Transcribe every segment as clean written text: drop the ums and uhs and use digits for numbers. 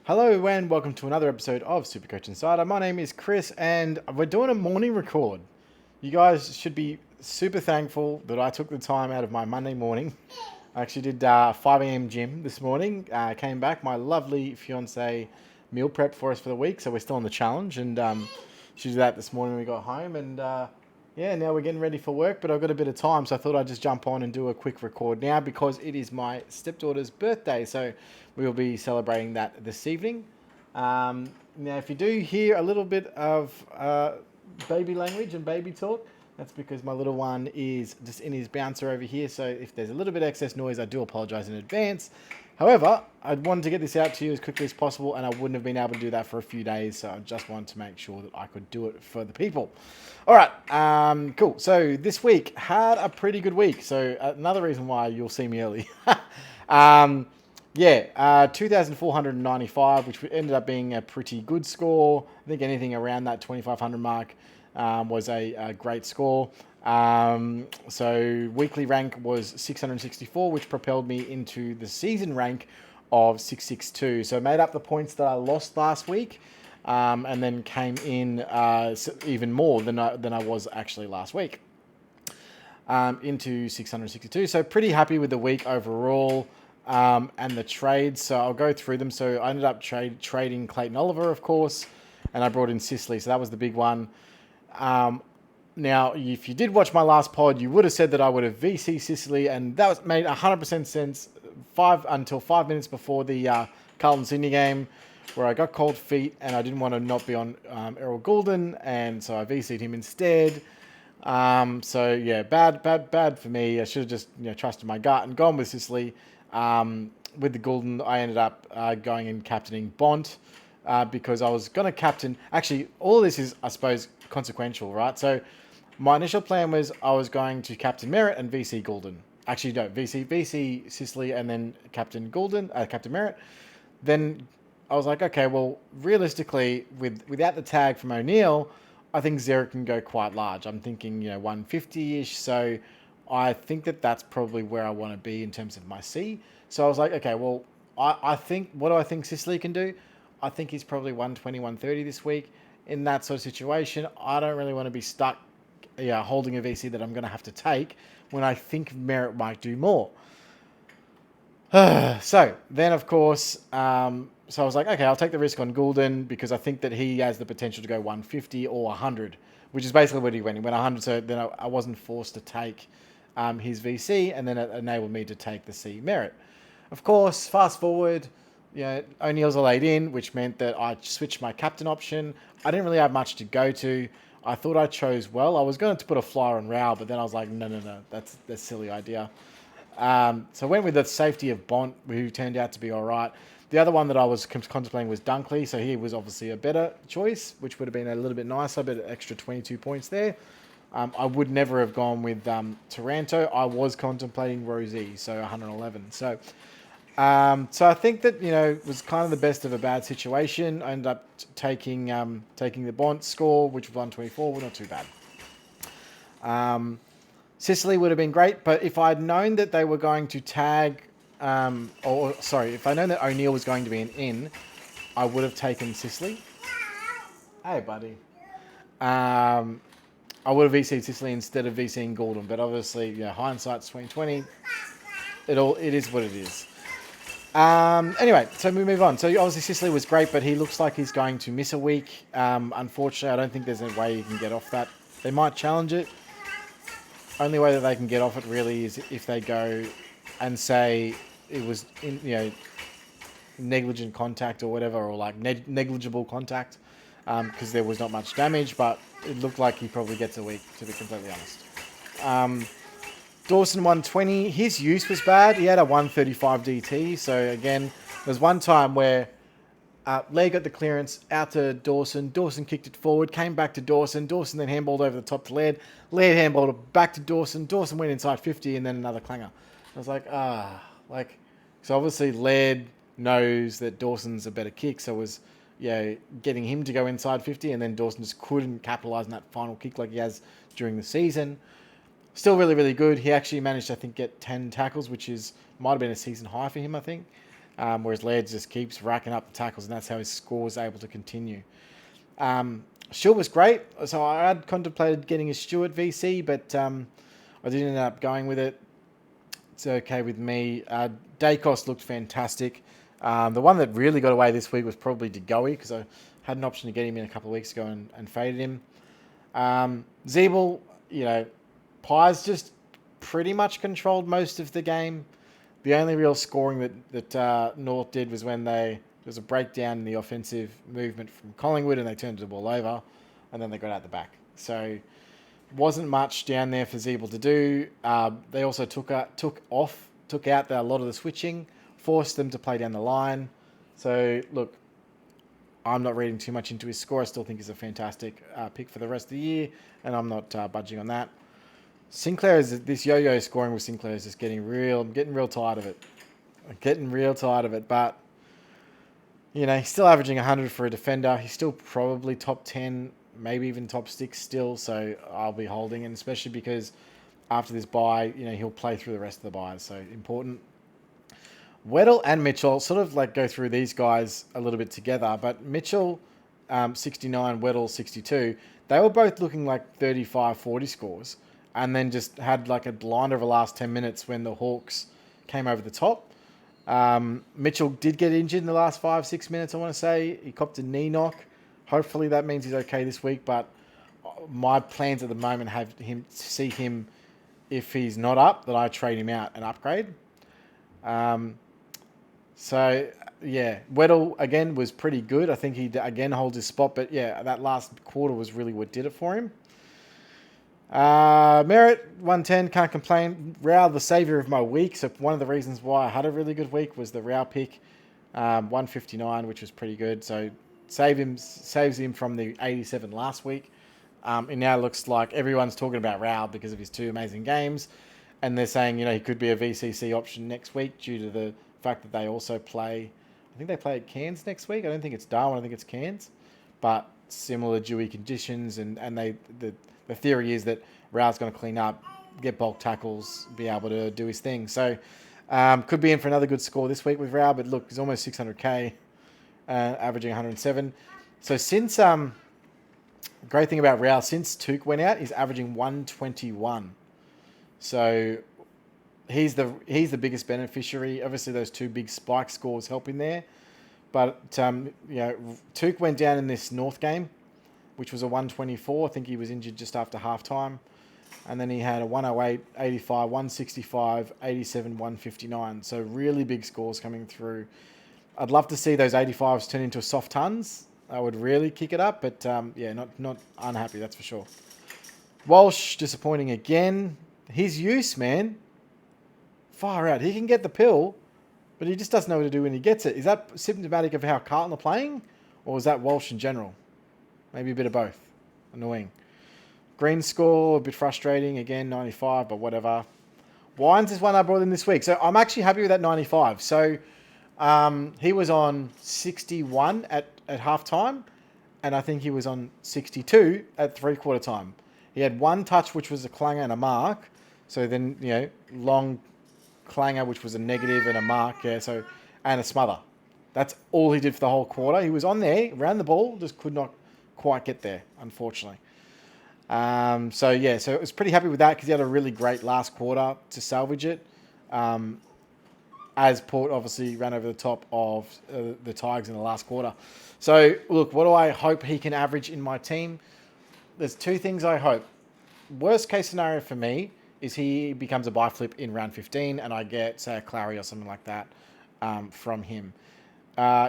Hello and welcome to another episode of Supercoach Insider. My name is Chris and we're doing a morning record. You guys should be super thankful that I took the time out of my Monday morning. I actually did 5 a.m. gym this morning. Came back. My lovely fiance meal prep for us for the week, so we're still on the challenge. And she did that this morning when we got home. And now we're getting ready for work, but I've got a bit of time, so I thought I'd just jump on and do a quick record now because it is my stepdaughter's birthday. So we will be celebrating that this evening. Now, if you do hear a little bit of baby language and baby talk, that's because my little one is just in his bouncer over here. So if there's a little bit of excess noise, I do apologize in advance. However, I wanted to get this out to you as quickly as possible, and I wouldn't have been able to do that for a few days. So I just wanted to make sure that I could do it for the people. All right, cool. So this week had a pretty good week. So another reason why you'll see me early. 2,495, which ended up being a pretty good score. I think anything around that 2,500 mark was a great score. So weekly rank was 664, which propelled me into the season rank of 662. So made up the points that I lost last week, and then came in even more than I was actually last week, into 662. So pretty happy with the week overall. And the trades, so I'll go through them. So I ended up trading Clayton Oliver, of course, and I brought in Sicily, so that was the big one. Now, if you did watch my last pod, you would have said that I would have VC Sicily, and that made 100% sense until 5 minutes before the Carlton Sydney game, where I got cold feet and I didn't want to not be on Errol Goulden, and so I VC'd him instead. So yeah, bad for me. I should have just trusted my gut and gone with Sicily. With the Goulden, I ended up going and captaining Bont because I was going to captain. Actually, all of this is, I suppose, consequential, right? So my initial plan was I was going to captain Merritt and VC Goulden. Actually, no, VC Sicily and then captain Goulden, captain Merritt. Then I was like, okay, well, realistically, without the tag from O'Neill, I think Zerritt can go quite large. I'm thinking, 150-ish. So I think that's probably where I want to be in terms of my C. So I was like, okay, well, I think, what do I think Sicily can do? I think he's probably 120, 130 this week. In that sort of situation, I don't really want to be stuck holding a VC that I'm going to have to take when I think Merritt might do more. So then, of course, so I was like, okay, I'll take the risk on Goulden because I think that he has the potential to go 150 or 100, which is basically what he went. He went 100, so then I wasn't forced to take his VC, and then it enabled me to take the C Merritt. Of course, fast forward, O'Neill's a laid in, which meant that I switched my captain option. I didn't really have much to go to. I thought I chose well. I was going to put a flyer on Rao, but then I was like, no, that's a silly idea. So I went with the safety of Bont, who turned out to be all right. The other one that I was contemplating was Dunkley, so he was obviously a better choice, which would have been a little bit nicer, but an extra 22 points there. I would never have gone with Taranto. I was contemplating Rosie, so 111. So I think that it was kind of the best of a bad situation. I ended up taking the Bont score, which was 124. Well, not too bad. Sicily would have been great, but if I'd known that they were going to tag, if I known that O'Neill was going to be an in, I would have taken Sicily. Hey, buddy. I would have VC'd Sicily instead of VCing Goulden, but obviously, hindsight's 2020. It is what it is. Anyway, so we move on. So obviously Sicily was great, but he looks like he's going to miss a week. Unfortunately, I don't think there's any way he can get off that. They might challenge it. Only way that they can get off it really is if they go and say it was negligent contact or whatever, or like negligible contact, because there was not much damage, but it looked like he probably gets a week, to be completely honest. Dawson 120, his use was bad. He had a 135 DT. So again, there's one time where Leg got the clearance out to Dawson. Dawson kicked it forward, came back to Dawson. Dawson then handballed over the top to Laird. Laird handballed it back to Dawson. Dawson went inside 50 and then another clanger. I was like, so obviously Laird knows that Dawson's a better kick. So it was, getting him to go inside 50, and then Dawson just couldn't capitalize on that final kick like he has during the season. Still really, really good. He actually managed, I think, get 10 tackles, which might have been a season high for him, I think. whereas Laird just keeps racking up the tackles, and that's how his score is able to continue. Stewart was great, so I had contemplated getting a Stewart VC, but I didn't end up going with it. It's okay with me. Dacos looked fantastic. The one that really got away this week was probably DeGoey, because I had an option to get him in a couple of weeks ago and faded him. Zeeble, Pies just pretty much controlled most of the game. The only real scoring that North did was when there was a breakdown in the offensive movement from Collingwood and they turned the ball over and then they got out the back. So wasn't much down there for Zeeble to do. They also took out a lot of the switching, forced them to play down the line. So look, I'm not reading too much into his score. I still think he's a fantastic pick for the rest of the year, and I'm not budging on that. Sinclair this yo-yo scoring with Sinclair is just I'm getting real tired of it. But he's still averaging 100 for a defender. He's still probably top 10, maybe even top 6 still. So I'll be holding, and especially because after this bye, he'll play through the rest of the byes. So important. Weddle and Mitchell, sort of like go through these guys a little bit together, but Mitchell 69, Weddle 62, they were both looking like 35, 40 scores, and then just had like a blinder of the last 10 minutes when the Hawks came over the top. Mitchell did get injured in the last 5-6 minutes, I want to say. He copped a knee knock. Hopefully that means he's okay this week, but my plans at the moment have see him, if he's not up, that I trade him out and upgrade. So, yeah, Weddle, again, was pretty good. I think he, again, holds his spot. But, yeah, that last quarter was really what did it for him. Merritt, 110, can't complain. Rao, the saviour of my week. So, one of the reasons why I had a really good week was the Rao pick, 159, which was pretty good. So, saves him from the 87 last week. It now looks like everyone's talking about Rao because of his 2 amazing games. And they're saying, he could be a VCC option next week due to the fact that they also play, I think they play at Cairns next week. I don't think it's Darwin, I think it's Cairns. But similar dewy conditions, and the theory is that Rao's going to clean up, get bulk tackles, be able to do his thing. So could be in for another good score this week with Rao, but look, he's almost 600k, averaging 107. So since, great thing about Rao, since Tuke went out, he's averaging 121. So he's the biggest beneficiary. Obviously, those 2 big spike scores help in there. But, Tuke went down in this North game, which was a 124. I think he was injured just after halftime. And then he had a 108, 85, 165, 87, 159. So really big scores coming through. I'd love to see those 85s turn into soft tons. I would really kick it up. But, not unhappy, that's for sure. Walsh, disappointing again. His use, man, far out. He can get the pill, but he just doesn't know what to do when he gets it. Is that symptomatic of how Carlton are playing, or is that Walsh in general? Maybe a bit of both. Annoying. Green score, a bit frustrating. Again, 95, but whatever. Wines is one I brought in this week. So I'm actually happy with that 95. So he was on 61 at halftime, and I think he was on 62 at 3/4 time. He had 1 touch, which was a clanger and a mark. So then, long clanger, which was a negative and a mark, and a smother. That's all he did for the whole quarter. He was on there, ran the ball, just could not quite get there, unfortunately. So it was pretty happy with that because he had a really great last quarter to salvage it. As Port obviously ran over the top of the Tigers in the last quarter. So, look, what do I hope he can average in my team? There's 2 things I hope. Worst case scenario for me is he becomes a buy flip in round 15 and I get, say, a Clary or something like that from him.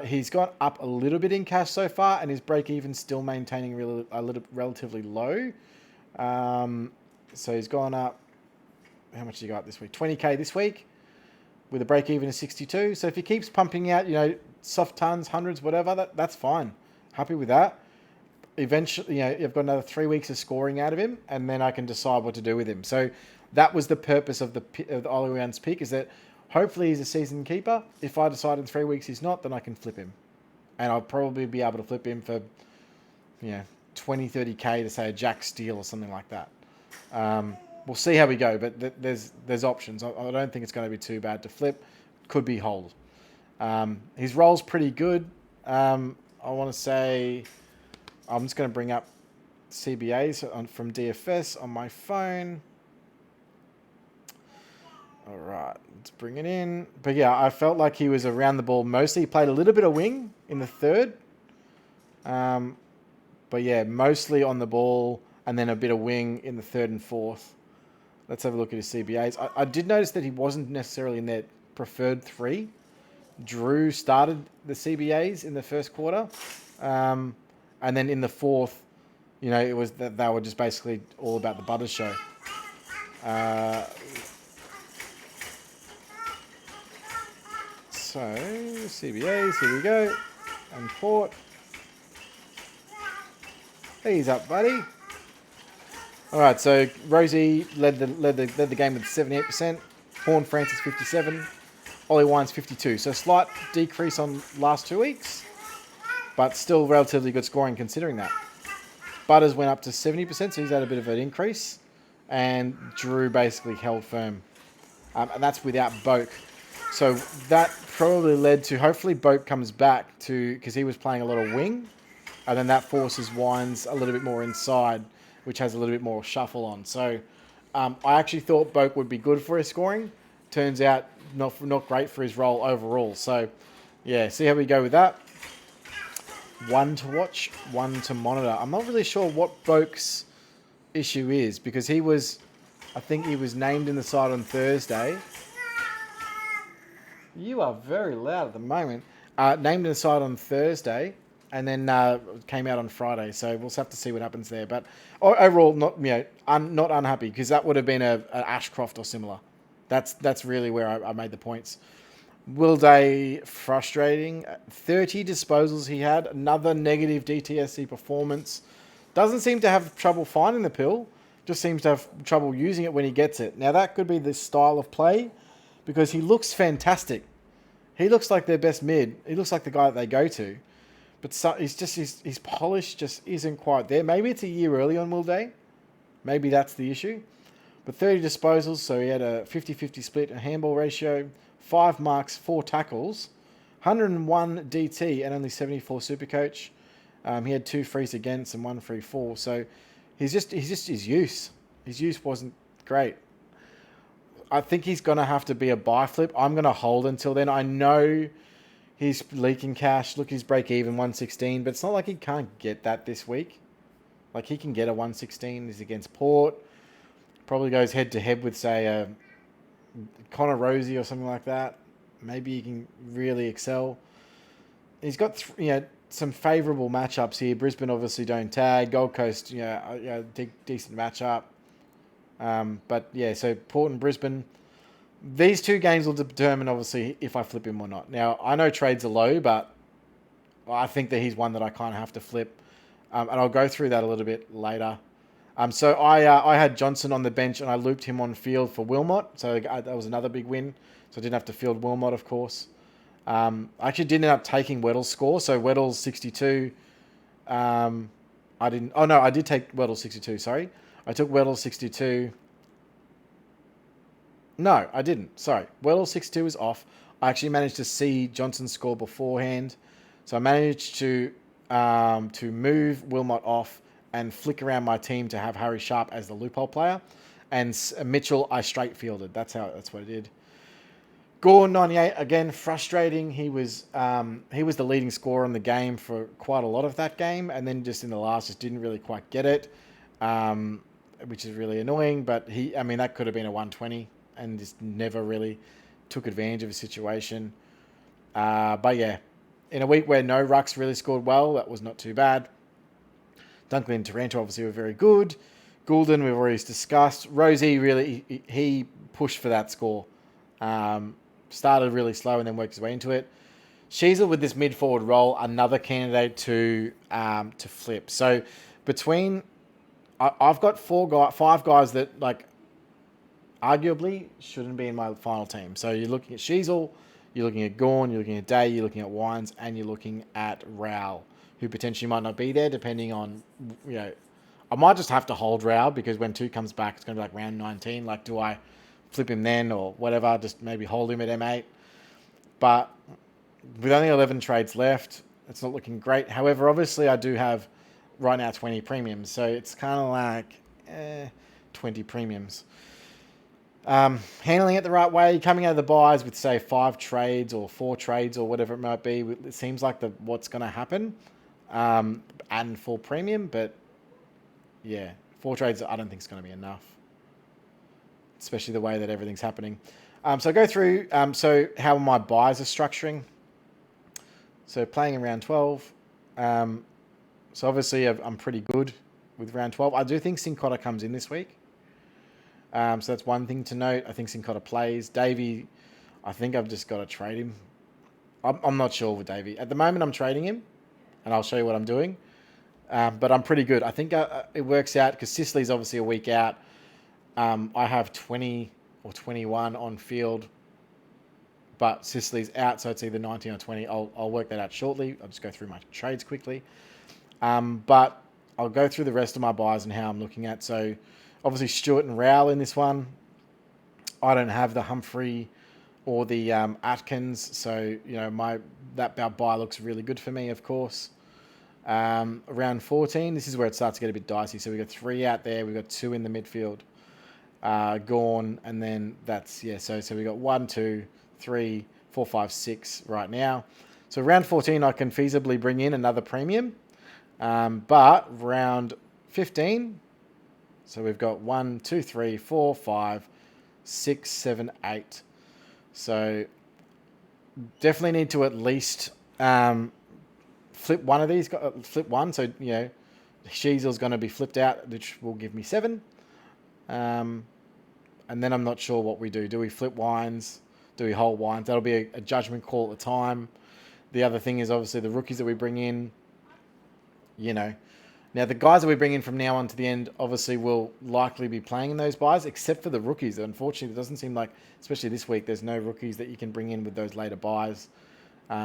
He's gone up a little bit in cash so far and his break-even still maintaining relatively low. So he's gone up, how much did he go up this week? 20k this week with a break-even of 62. So if he keeps pumping out, soft tons, hundreds, whatever, that's fine. Happy with that. Eventually, you've got another 3 weeks of scoring out of him, and then I can decide what to do with him. So that was the purpose of the Ollie Round's pick, is that hopefully he's a season keeper. If I decide in 3 weeks he's not, then I can flip him. And I'll probably be able to flip him for, 20, 30k to say a Jack Steele or something like that. We'll see how we go, but there's options. I don't think it's going to be too bad to flip. Could be hold. His role's pretty good. I want to say, I'm just going to bring up CBAs from DFS on my phone. All right, let's bring it in. But yeah, I felt like he was around the ball mostly. He played a little bit of wing in the third. But yeah, mostly on the ball and then a bit of wing in the third and fourth. Let's have a look at his CBAs. I did notice that he wasn't necessarily in their preferred three. Drew started the CBAs in the first quarter. And then in the fourth, it was that they were just basically all about the Butters show. So, CBAs, here we go. And Port. He's up, buddy. All right, so Rosie led the game with 78%. Horn Francis 57. Ollie Wines 52. So slight decrease on last 2 weeks, but still relatively good scoring considering that. Butters went up to 70%, so he's had a bit of an increase. And Drew basically held firm. And that's without Boak. So that probably led to, hopefully Boak comes back to, because he was playing a lot of wing. And then that forces Wines a little bit more inside, which has a little bit more shuffle on. So I actually thought Boak would be good for his scoring. Turns out not great for his role overall. So yeah, see how we go with that. One to watch, one to monitor. I'm not really sure what Boak's issue is because I think he was named in the side on Thursday. You are very loud at the moment. Named in the side on Thursday. And then came out on Friday, so we'll have to see what happens there. But overall, not unhappy because that would have been an Ashcroft or similar. That's really where I made the points. Will Day, frustrating. 30 disposals he had. Another negative DTSC performance. Doesn't seem to have trouble finding the pill. Just seems to have trouble using it when he gets it. Now that could be the style of play because he looks fantastic. He looks like their best mid. He looks like the guy that they go to. But his polish just isn't quite there. Maybe it's a year early on Will Day. Maybe that's the issue. But 30 disposals, so he had a 50-50 split, a handball ratio, 5 marks, 4 tackles, 101 DT, and only 74 Supercoach. He had 2 frees against and 1 free for. So his use. His use wasn't great. I think he's going to have to be a buy flip. I'm going to hold until then. I know he's leaking cash. Look, he's break even 116, but it's not like he can't get that this week. Like he can get a 116. He's against Port. Probably goes head to head with say Connor Rosie or something like that. Maybe he can really excel. He's got some favourable matchups here. Brisbane obviously don't tag. Gold Coast, decent matchup. But yeah, so Port and Brisbane. These 2 games will determine, obviously, if I flip him or not. Now, I know trades are low, but I think that he's one that I kind of have to flip. And I'll go through that a little bit later. So I had Johnson on the bench, and I looped him on field for Wilmot. So that was another big win. So I didn't have to field Wilmot, of course. I actually didn't end up taking Weddle's score. So Weddle's 62. I did take Weddle's 62, sorry. I took Weddle's 62. No, I didn't. Sorry. Weddle 62 is off. I actually managed to see Johnson's score beforehand. So I managed to move Wilmot off and flick around my team to have Harry Sharp as the loophole player. And Mitchell, I straight fielded. That's what I did. Gore 98, again, frustrating. He was the leading scorer in the game for quite a lot of that game. And then just in the last, just didn't really quite get it, which is really annoying. But that could have been a 120. And just never really took advantage of a situation. But yeah, in a week where no rucks really scored well, that was not too bad. Dunkley and Taranto obviously were very good. Goulden, we've already discussed. Rosie, really, he pushed for that score. Started really slow and then worked his way into it. Sheasel with this mid-forward role, another candidate to flip. So I've got 5 guys that arguably shouldn't be in my final team. So you're looking at Sheasel, you're looking at Gawn, you're looking at Day, you're looking at Wines, and you're looking at Rowell, who potentially might not be there depending on, I might just have to hold Rowell because when 2 comes back, it's going to be like round 19. Do I flip him then or whatever? Just maybe hold him at M8. But with only 11 trades left, it's not looking great. However, obviously I do have right now 20 premiums, so it's kind of like 20 premiums. Handling it the right way, coming out of the buys with say 5 trades or 4 trades or whatever it might be, it seems like what's going to happen. And full premium, but yeah, 4 trades I don't think is going to be enough, especially the way that everything's happening. So I go through, so how my buys are structuring. So playing in round 12. So obviously I'm pretty good with round 12. I do think Sincotta comes in this week. So that's one thing to note. I think Sincotta plays. Davey, I think I've just got to trade him. I'm not sure with Davey. At the moment I'm trading him, and I'll show you what I'm doing. But I'm pretty good. I think it works out because Sicily's obviously a week out. I have 20 or 21 on field, but Sicily's out, so it's either 19 or 20. I'll work that out shortly. I'll just go through my trades quickly. But I'll go through the rest of my buys and how I'm looking at. So obviously Stewart and Rowell in this one. I don't have the Humphrey or the Atkins, so that buy looks really good for me, of course. Around 14, this is where it starts to get a bit dicey. So we've got 3 out there. We've got 2 in the midfield. Gone, and then that's, so we got 1, 2, 3, 4, 5, 6 right now. So round 14, I can feasibly bring in another premium. But round 15, so we've got 1, 2, 3, 4, 5, 6, 7, 8. So definitely need to at least flip one of these, flip one. So, Sheasel's going to be flipped out, which will give me 7. And then I'm not sure what we do. Do we flip Wines? Do we hold Wines? That'll be a judgment call at the time. The other thing is obviously the rookies that we bring in, Now, the guys that we bring in from now on to the end obviously will likely be playing in those buys, except for the rookies. Unfortunately, it doesn't seem like, especially this week, there's no rookies that you can bring in with those later buys,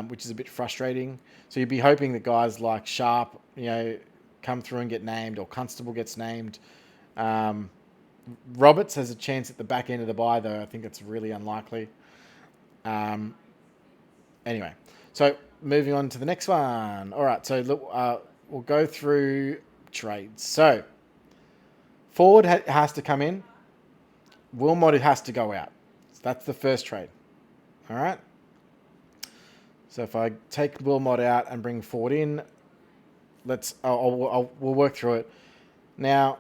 which is a bit frustrating. So you'd be hoping that guys like Sharp, come through and get named, or Constable gets named. Roberts has a chance at the back end of the buy, though. I think it's really unlikely. Anyway, so moving on to the next one. All right, so look, we'll go through trades. So forward has to come in. Wilmot has to go out. So that's the first trade. All right. So if I take Wilmot out and bring forward in, we'll work through it. Now,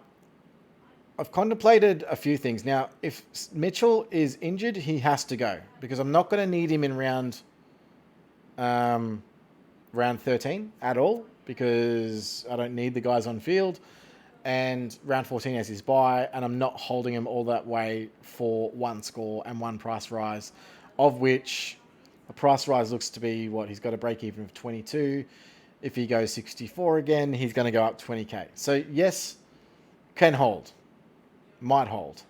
I've contemplated a few things. Now, if Mitchell is injured, he has to go because I'm not going to need him in round 13 at all because I don't need the guys on field. And round 14 has his bye, and I'm not holding him all that way for 1 score and 1 price rise, of which a price rise looks to be what he's got a break even of 22. If he goes 64 again, he's going to go up 20k. So yes, can hold. Might hold.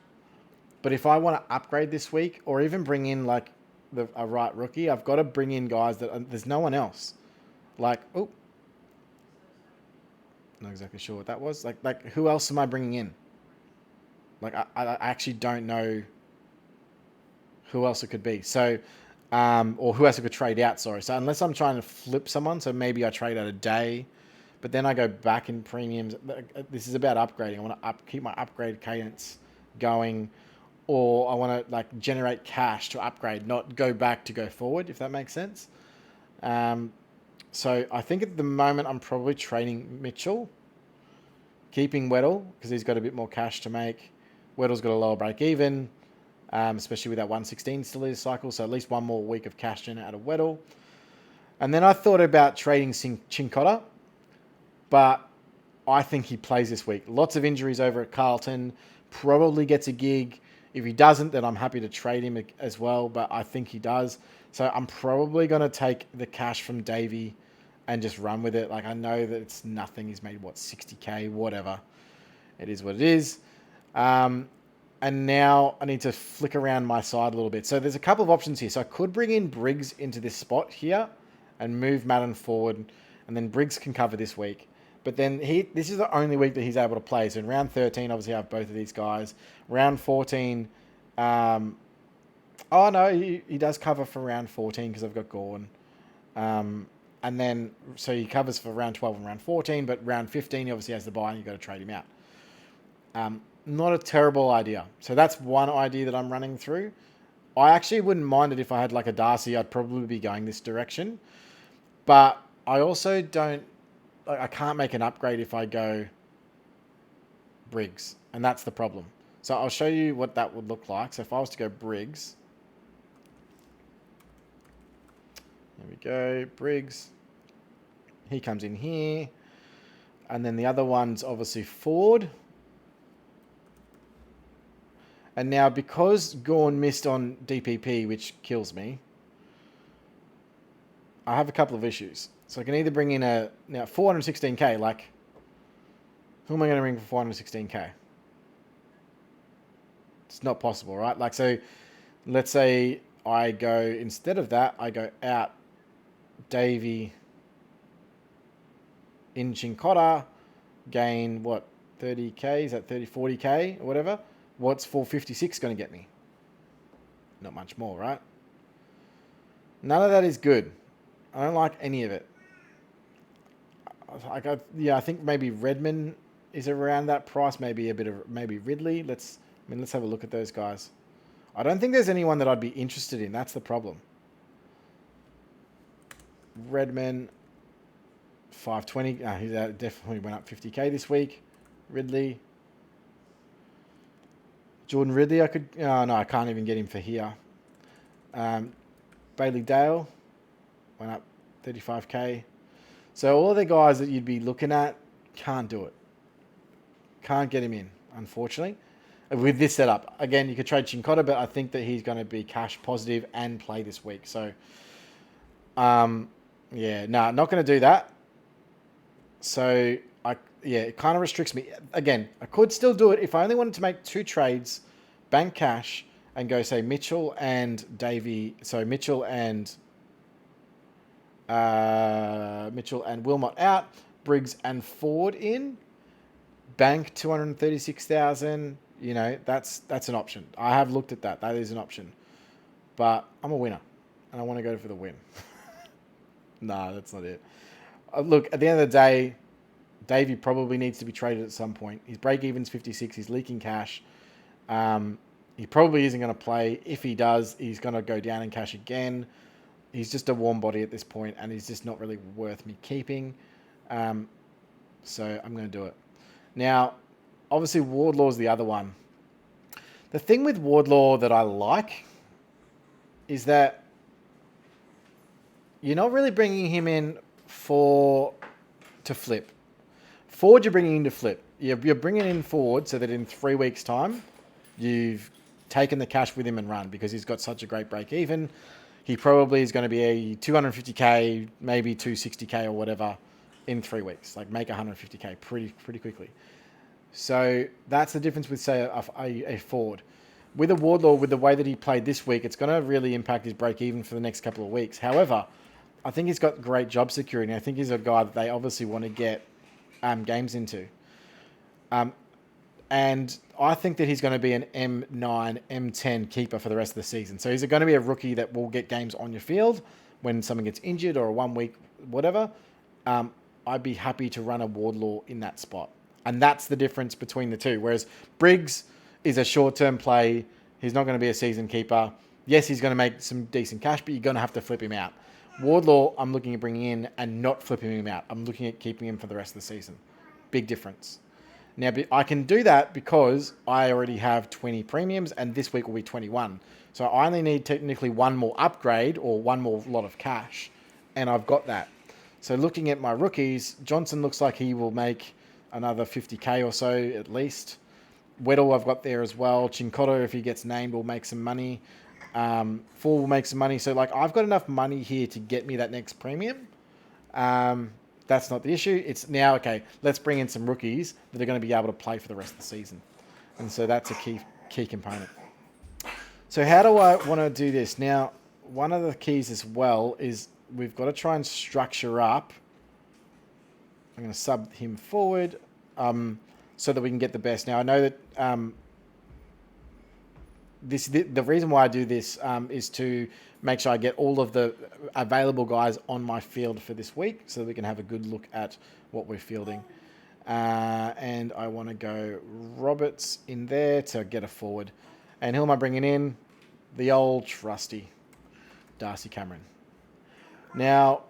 But if I want to upgrade this week or even bring in like a right rookie, I've got to bring in guys that there's no one else. Not exactly sure what that was. Like who else am I bringing in? Like I actually don't know who else it could be. So, or who else I could trade out. Sorry. So unless I'm trying to flip someone, so maybe I trade out a day. But then I go back in premiums. This is about upgrading. I want to keep my upgrade cadence going, or I want to generate cash to upgrade, not go back to go forward, if that makes sense. So I think at the moment I'm probably trading Mitchell, keeping Weddle because he's got a bit more cash to make. Weddle's got a lower break even, especially with that 116 still his cycle. So at least 1 more week of cash gen out of Weddle. And then I thought about trading Cincotta. But I think he plays this week. Lots of injuries over at Carlton. Probably gets a gig. If he doesn't, then I'm happy to trade him as well. But I think he does. So I'm probably going to take the cash from Davey and just run with it. I know that it's nothing. He's made, 60k, whatever. It is what it is. And now I need to flick around my side a little bit. So there's a couple of options here. So I could bring in Briggs into this spot here and move Madden forward. And then Briggs can cover this week. But then this is the only week that he's able to play. So in round 13, obviously I have both of these guys. Round 14, he does cover for round 14 because I've got Gorn. And then, so he covers for round 12 and round 14, but round 15, he obviously has the bye and you've got to trade him out. Not a terrible idea. So that's one idea that I'm running through. I actually wouldn't mind it if I had like a Darcy. I'd probably be going this direction. But I also don't... I can't make an upgrade if I go Briggs. And that's the problem. So I'll show you what that would look like. So if I was to go Briggs... There we go. Briggs. He comes in here. And then the other one's obviously Ford. And now, because Gorn missed on DPP, which kills me, I have a couple of issues. So I can either bring in now 416k, like, who am I going to bring for 416k? It's not possible, right? Like, so let's say I go, instead of that, I go out Davey in Chincotta, gain, what, 30k? Is that 30, 40k or whatever? What's 456 going to get me? Not much more, right? None of that is good. I don't like any of it. I think maybe Redmond is around that price. Maybe a bit of Ridley. Let's have a look at those guys. I don't think there's anyone that I'd be interested in. That's the problem. Redmond, 520. He definitely went up 50k this week. Ridley. Jordan Ridley, I could... Oh, no, I can't even get him for here. Bailey Dale went up 35k. So all the guys that you'd be looking at, can't do it. Can't get him in, unfortunately. With this setup. Again, you could trade Chincotta, but I think that he's going to be cash positive and play this week. So, yeah, no, not going to do that. So... it kind of restricts me. Again, I could still do it if I only wanted to make 2 trades, bank cash, and go, say, Mitchell and Davey. So Mitchell and Wilmot out, Briggs and Ford in, bank 236,000. You know, that's an option. I have looked at that. That is an option. But I'm a winner, and I want to go for the win. Nah, that's not it. Look, at the end of the day, Davey probably needs to be traded at some point. His break-even's 56. He's leaking cash. He probably isn't going to play. If he does, he's going to go down in cash again. He's just a warm body at this point, and he's just not really worth me keeping. So I'm going to do it. Now, obviously, Wardlaw's the other one. The thing with Wardlaw that I like is that you're not really bringing him in to flip. Ford, you're bringing in to flip. You're bringing in Ford so that in 3 weeks' time, you've taken the cash with him and run because he's got such a great break even. He probably is going to be a 250k, maybe 260k or whatever in 3 weeks. Like make 150k pretty quickly. So that's the difference with, say, a Ford. With a Wardlaw, with the way that he played this week, it's going to really impact his break even for the next couple of weeks. However, I think he's got great job security. I think he's a guy that they obviously want to get games into. And I think that he's going to be an M9, M10 keeper for the rest of the season. So he's going to be a rookie that will get games on your field when someone gets injured or a 1 week, whatever. I'd be happy to run a Wardlaw in that spot. And that's the difference between the two. Whereas Briggs is a short-term play. He's not going to be a season keeper. Yes, he's going to make some decent cash, but you're going to have to flip him out. Wardlaw, I'm looking at bringing in and not flipping him out. I'm looking at keeping him for the rest of the season. Big difference. Now, I can do that because I already have 20 premiums and this week will be 21. So I only need technically one more upgrade or one more lot of cash. And I've got that. So looking at my rookies, Johnson looks like he will make another 50k or so at least. Weddle I've got there as well. Chincotta, if he gets named, will make some money. Four will make some money. So like I've got enough money here to get me that next premium. That's not the issue. It's now, okay, let's bring in some rookies that are going to be able to play for the rest of the season. And so that's a key component. So how do I want to do this? Now, one of the keys as well is we've got to try and structure up. I'm going to sub him forward so that we can get the best. Now, I know that the reason why I do this is to make sure I get all of the available guys on my field for this week so that we can have a good look at what we're fielding. And I want to go Roberts in there to get a forward. And who am I bringing in? The old trusty Darcy Cameron. Now,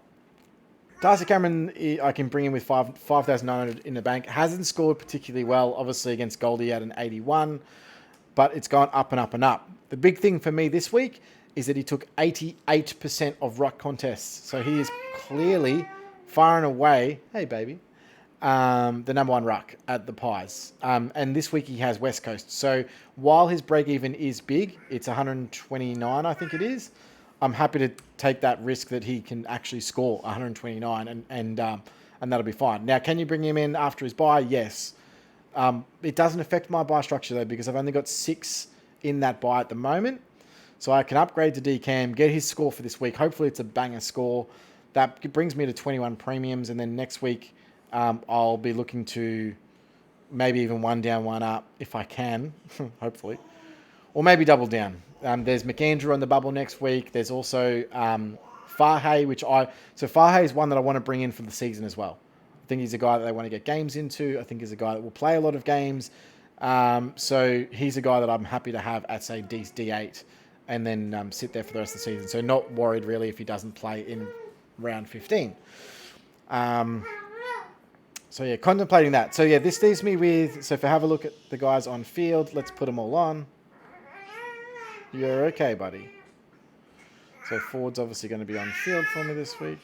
Darcy Cameron, I can bring in with 5,900 in the bank. Hasn't scored particularly well, obviously, against Goldie at an 81. But it's gone up and up and up. The big thing for me this week is that he took 88% of ruck contests. So he is clearly, far and away, hey baby, the number one ruck at the Pies. And this week he has West Coast. So while his break even is big, it's 129, I think it is. I'm happy to take that risk that he can actually score 129 and that'll be fine. Now, can you bring him in after his bye? Yes. It doesn't affect my buy structure though, because I've only got 6 in that buy at the moment. So I can upgrade to DCAM, get his score for this week. Hopefully it's a banger score. That brings me to 21 premiums. And then next week, I'll be looking to maybe even one down, one up if I can, hopefully. Or maybe double down. There's McAndrew on the bubble next week. There's also Fahey, so Fahey is one that I want to bring in for the season as well. I think he's a guy that they want to get games into. I think he's a guy that will play a lot of games. So he's a guy that I'm happy to have at, say, D8 and then sit there for the rest of the season. So not worried, really, if he doesn't play in round 15. So, yeah, contemplating that. So, yeah, this leaves me with... So, if I have a look at the guys on field, let's put them all on. You're okay, buddy. So, Ford's obviously going to be on field for me this week.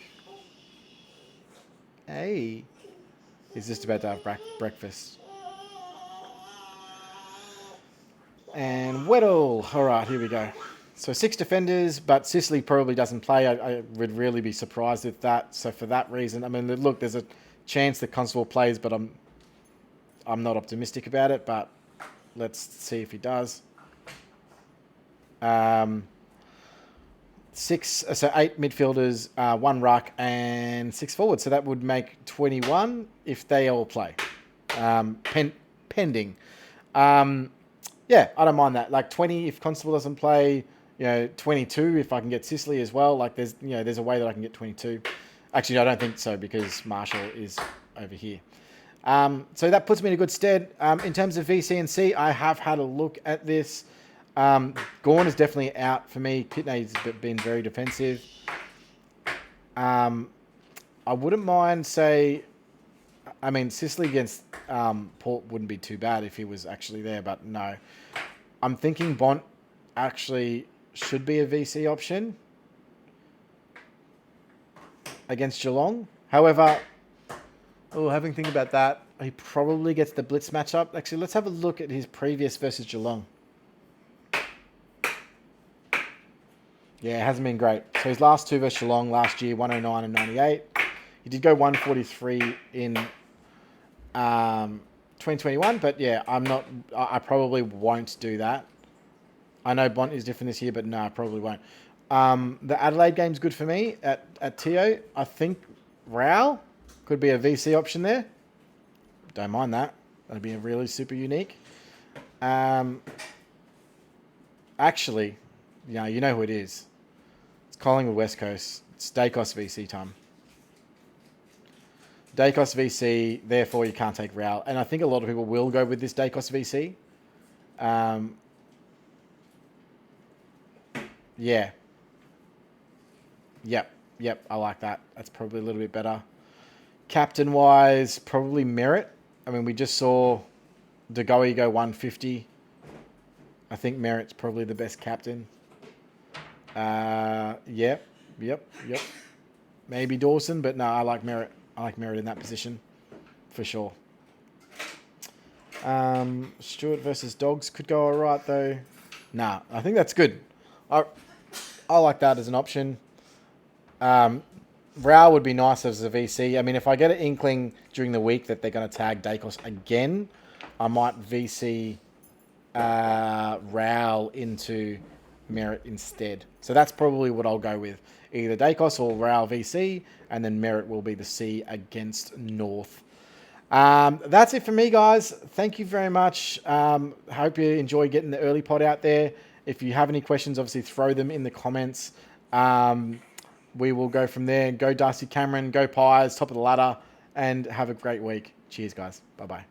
Hey. He's just about to have breakfast. And Weddle. All right, here we go. So 6 defenders, but Sicily probably doesn't play. I would really be surprised with that. So for that reason, I mean, look, there's a chance that Constable plays, but I'm not optimistic about it. But let's see if he does. 8 midfielders, 1 ruck, and 6 forwards. So that would make 21 if they all play. Pending. Yeah, I don't mind that. Like 20 if Constable doesn't play. 22 if I can get Sicily as well. Like there's a way that I can get 22. Actually, no, I don't think so because Marshall is over here. So that puts me in a good stead. In terms of VC and C, I have had a look at this. Gawn is definitely out for me. Pitney's been very defensive. I wouldn't mind, Sicily against Port wouldn't be too bad if he was actually there, but no. I'm thinking Bont actually should be a VC option against Geelong. However, having to think about that, he probably gets the blitz matchup. Actually, let's have a look at his previous versus Geelong. Yeah, it hasn't been great. So his last 2 versus Geelong last year, 109 and 98. He did go 143 in 2021, but yeah, I probably won't do that. I know Bont is different this year, but no, I probably won't. The Adelaide game's good for me at TO. I think Rao could be a VC option there. Don't mind that. That'd be really super unique. Actually, you know who it is. It's Collingwood West Coast. It's Dacos VC time. Dacos VC, therefore you can't take Rao. And I think a lot of people will go with this Dacos VC. Yeah. Yep, I like that. That's probably a little bit better. Captain-wise, probably Merritt. I mean, we just saw DeGoey go 150. I think Merritt's probably the best captain. Yep. Maybe Dawson, but no, I like Merritt. I like Merritt in that position, for sure. Stewart versus Dogs could go all right, though. Nah, I think that's good. I like that as an option. Rao would be nice as a VC. I mean, if I get an inkling during the week that they're going to tag Dacos again, I might VC Rao into Merritt instead. So that's probably what I'll go with. Either Dacos or Rao VC, and then Merritt will be the C against North. That's it for me, guys. Thank you very much. Hope you enjoy getting the early pod out there. If you have any questions, obviously throw them in the comments. We will go from there. Go Darcy Cameron, go Pies, top of the ladder, and have a great week. Cheers, guys. Bye-bye.